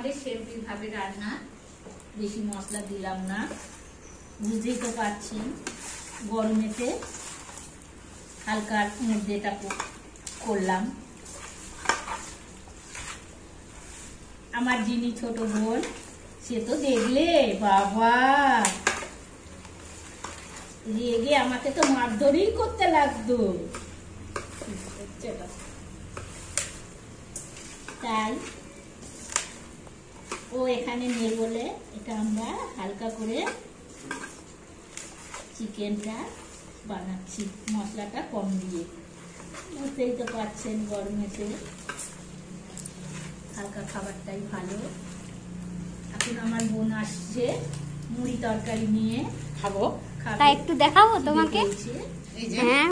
আমাদের সিম্পল ভাবে রান্না, বেশি মশলা দিলাম না। বুঝতেই তো পারছেন গরমেতে হালকা মধ্যে এটা করলাম। আমার যিনি ছোট বোন সে তো দেখলে বাবা রেগে আমাকে তো মারধরই করতে লাগতো। তাই ও এখানে নেই বলে এটা আমরা হালকা করে চিকেনটা বানাচ্ছি, মশলাটা কম দিয়ে। বুঝতেই তো পারছেন গরমেতে হালকা খাবারটাই ভালো। এখন আমার বোন আসছে মুড়ি তরকারি নিয়ে, খাবো। তা একটু দেখাবো তোমাকে। হ্যাঁ।